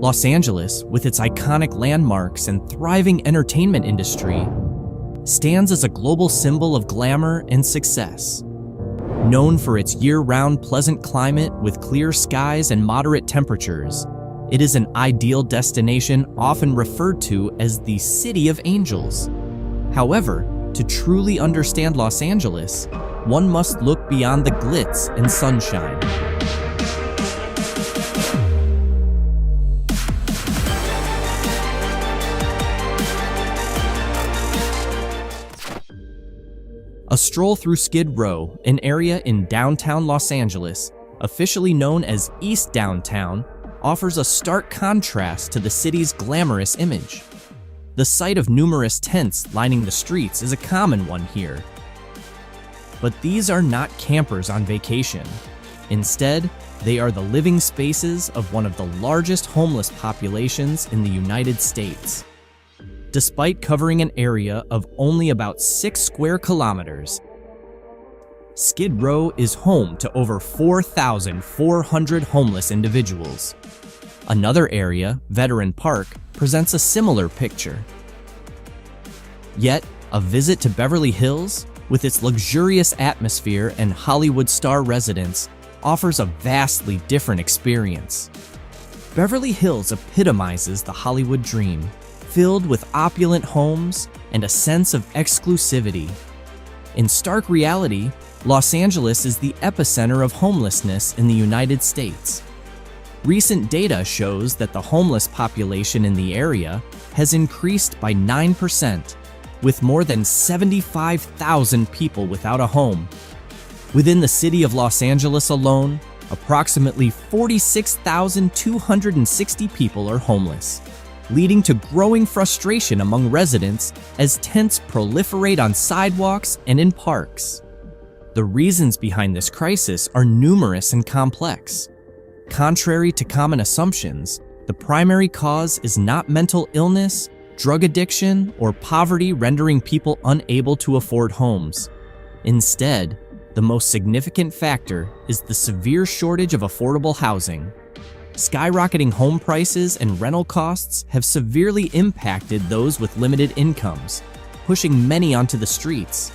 Los Angeles, with its iconic landmarks and thriving entertainment industry, stands as a global symbol of glamour and success. Known for its year-round pleasant climate with clear skies and moderate temperatures, it is an ideal destination often referred to as the City of Angels. However, to truly understand Los Angeles, one must look beyond the glitz and sunshine. A stroll through Skid Row, an area in downtown Los Angeles, officially known as East Downtown, offers a stark contrast to the city's glamorous image. The sight of numerous tents lining the streets is a common one here. But these are not campers on vacation. Instead, they are the living spaces of one of the largest homeless populations in the United States. Despite covering an area of only about 6 square kilometers, Skid Row is home to over 4,400 homeless individuals. Another area, Veteran Park, presents a similar picture. Yet, a visit to Beverly Hills, with its luxurious atmosphere and Hollywood star residence, offers a vastly different experience. Beverly Hills epitomizes the Hollywood dream, filled with opulent homes and a sense of exclusivity. In stark reality, Los Angeles is the epicenter of homelessness in the United States. Recent data shows that the homeless population in the area has increased by 9%, with more than 75,000 people without a home. Within the city of Los Angeles alone, approximately 46,260 people are homeless, leading to growing frustration among residents as tents proliferate on sidewalks and in parks. The reasons behind this crisis are numerous and complex. Contrary to common assumptions, the primary cause is not mental illness, drug addiction, or poverty rendering people unable to afford homes. Instead, the most significant factor is the severe shortage of affordable housing. Skyrocketing home prices and rental costs have severely impacted those with limited incomes, pushing many onto the streets.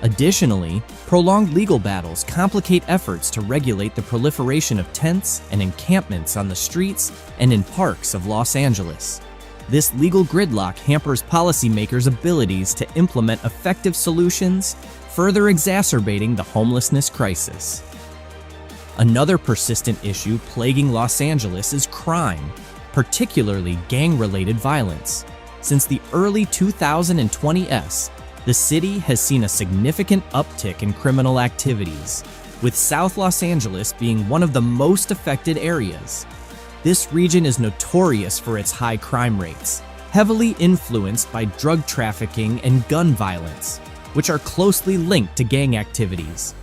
Additionally, prolonged legal battles complicate efforts to regulate the proliferation of tents and encampments on the streets and in parks of Los Angeles. This legal gridlock hampers policymakers' abilities to implement effective solutions, further exacerbating the homelessness crisis. Another persistent issue plaguing Los Angeles is crime, particularly gang-related violence. Since the early 2020s, the city has seen a significant uptick in criminal activities, with South Los Angeles being one of the most affected areas. This region is notorious for its high crime rates, heavily influenced by drug trafficking and gun violence, which are closely linked to gang activities.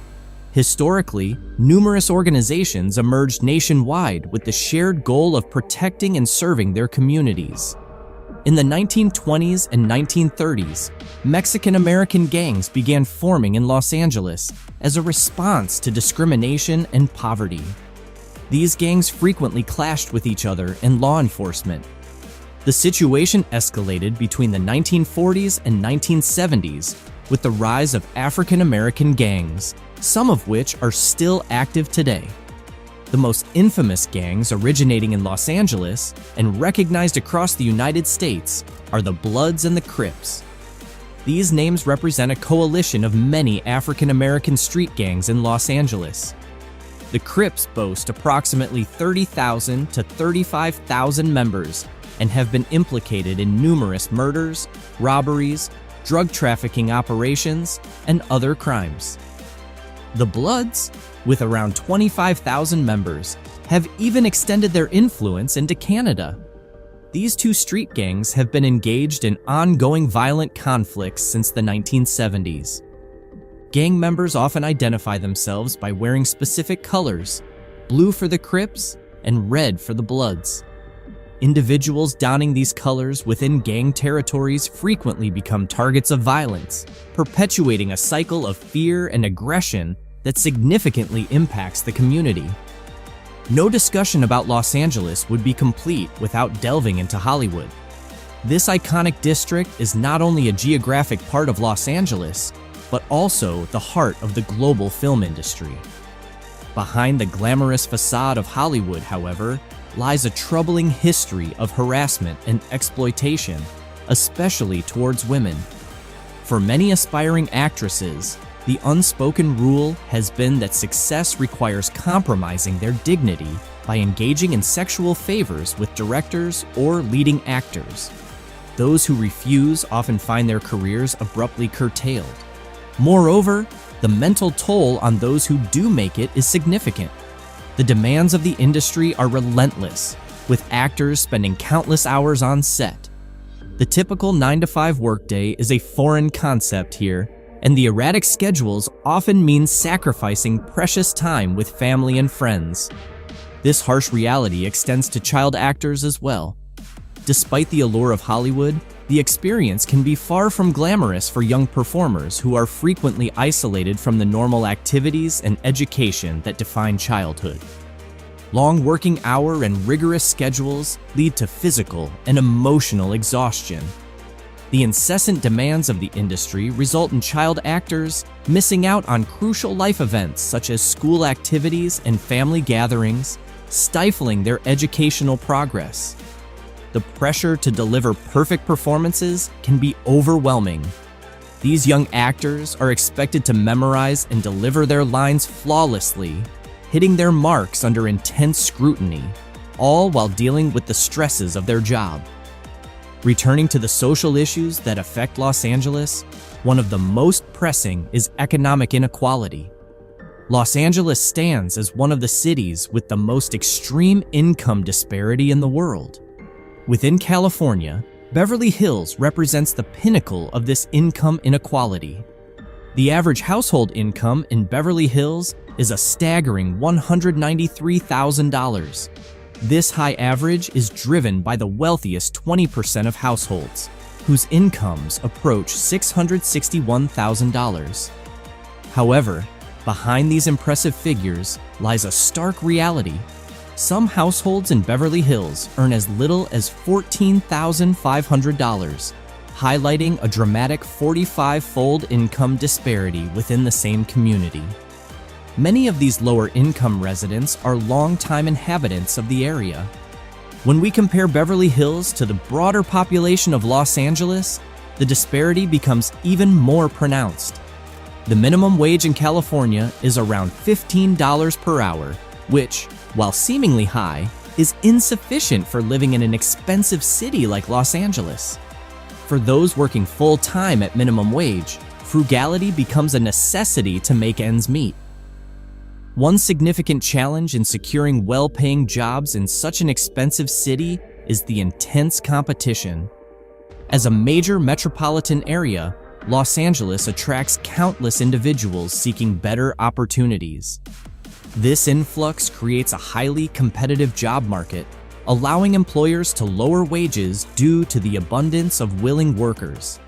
Historically, numerous organizations emerged nationwide with the shared goal of protecting and serving their communities. In the 1920s and 1930s, Mexican-American gangs began forming in Los Angeles as a response to discrimination and poverty. These gangs frequently clashed with each other and law enforcement. The situation escalated between the 1940s and 1970s with the rise of African-American gangs, some of which are still active today. The most infamous gangs originating in Los Angeles and recognized across the United States are the Bloods and the Crips. These names represent a coalition of many African-American street gangs in Los Angeles. The Crips boast approximately 30,000 to 35,000 members and have been implicated in numerous murders, robberies, drug trafficking operations, and other crimes. The Bloods, with around 25,000 members, have even extended their influence into Canada. These two street gangs have been engaged in ongoing violent conflicts since the 1970s. Gang members often identify themselves by wearing specific colors, blue for the Crips and red for the Bloods. Individuals donning these colors within gang territories frequently become targets of violence, perpetuating a cycle of fear and aggression that significantly impacts the community. No discussion about Los Angeles would be complete without delving into Hollywood. This iconic district is not only a geographic part of Los Angeles, but also the heart of the global film industry. Behind the glamorous facade of Hollywood, however, lies a troubling history of harassment and exploitation, especially towards women. For many aspiring actresses, the unspoken rule has been that success requires compromising their dignity by engaging in sexual favors with directors or leading actors. Those who refuse often find their careers abruptly curtailed. Moreover, the mental toll on those who do make it is significant. The demands of the industry are relentless, with actors spending countless hours on set. The typical 9-to-5 workday is a foreign concept here, and the erratic schedules often mean sacrificing precious time with family and friends. This harsh reality extends to child actors as well. Despite the allure of Hollywood, the experience can be far from glamorous for young performers who are frequently isolated from the normal activities and education that define childhood. Long working hour and rigorous schedules lead to physical and emotional exhaustion. The incessant demands of the industry result in child actors missing out on crucial life events such as school activities and family gatherings, stifling their educational progress. The pressure to deliver perfect performances can be overwhelming. These young actors are expected to memorize and deliver their lines flawlessly, hitting their marks under intense scrutiny, all while dealing with the stresses of their job. Returning to the social issues that affect Los Angeles, one of the most pressing is economic inequality. Los Angeles stands as one of the cities with the most extreme income disparity in the world. Within California, Beverly Hills represents the pinnacle of this income inequality. The average household income in Beverly Hills is a staggering $193,000. This high average is driven by the wealthiest 20% of households, whose incomes approach $661,000. However, behind these impressive figures lies a stark reality. Some households in Beverly Hills earn as little as $14,500, highlighting a dramatic 45-fold income disparity within the same community. Many of these lower-income residents are longtime inhabitants of the area. When we compare Beverly Hills to the broader population of Los Angeles, the disparity becomes even more pronounced. The minimum wage in California is around $15 per hour, which, while seemingly high, is insufficient for living in an expensive city like Los Angeles. For those working full-time at minimum wage, frugality becomes a necessity to make ends meet. One significant challenge in securing well-paying jobs in such an expensive city is the intense competition. As a major metropolitan area, Los Angeles attracts countless individuals seeking better opportunities. This influx creates a highly competitive job market, allowing employers to lower wages due to the abundance of willing workers.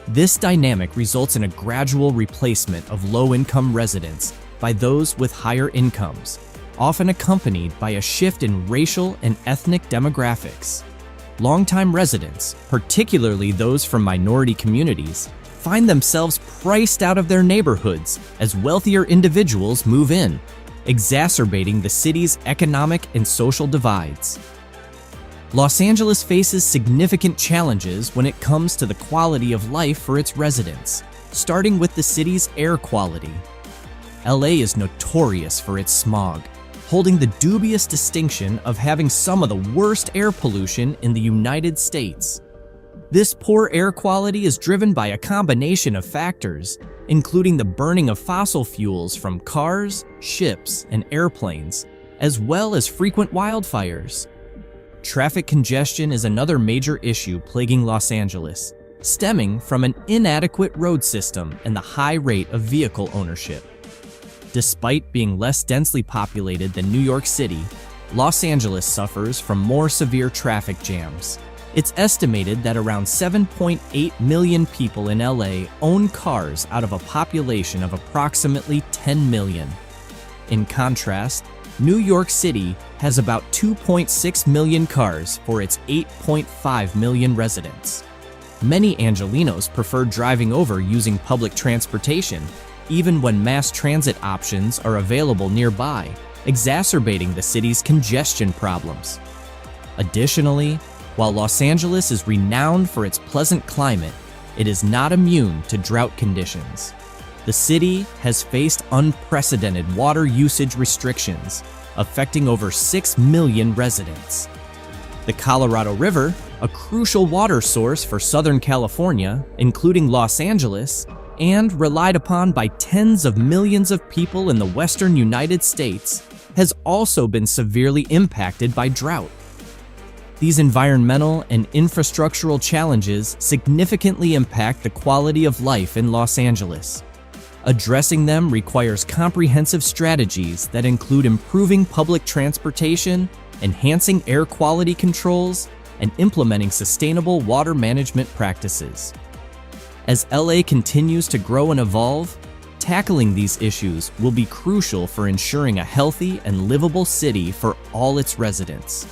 This dynamic results in a gradual replacement of low-income residents by those with higher incomes, often accompanied by a shift in racial and ethnic demographics. Longtime residents, particularly those from minority communities, find themselves priced out of their neighborhoods as wealthier individuals move in, exacerbating the city's economic and social divides. Los Angeles faces significant challenges when it comes to the quality of life for its residents, starting with the city's air quality. LA is notorious for its smog, holding the dubious distinction of having some of the worst air pollution in the United States. This poor air quality is driven by a combination of factors, including the burning of fossil fuels from cars, ships, and airplanes, as well as frequent wildfires. Traffic congestion is another major issue plaguing Los Angeles, stemming from an inadequate road system and the high rate of vehicle ownership. Despite being less densely populated than New York City, Los Angeles suffers from more severe traffic jams. It's estimated that around 7.8 million people in LA own cars out of a population of approximately 10 million. In contrast, New York City has about 2.6 million cars for its 8.5 million residents. Many Angelenos prefer driving over using public transportation, even when mass transit options are available nearby, exacerbating the city's congestion problems. Additionally, while Los Angeles is renowned for its pleasant climate, it is not immune to drought conditions. The city has faced unprecedented water usage restrictions, affecting over 6 million residents. The Colorado River, a crucial water source for Southern California, including Los Angeles, and relied upon by tens of millions of people in the western United States, has also been severely impacted by drought. These environmental and infrastructural challenges significantly impact the quality of life in Los Angeles. Addressing them requires comprehensive strategies that include improving public transportation, enhancing air quality controls, and implementing sustainable water management practices. As LA continues to grow and evolve, tackling these issues will be crucial for ensuring a healthy and livable city for all its residents.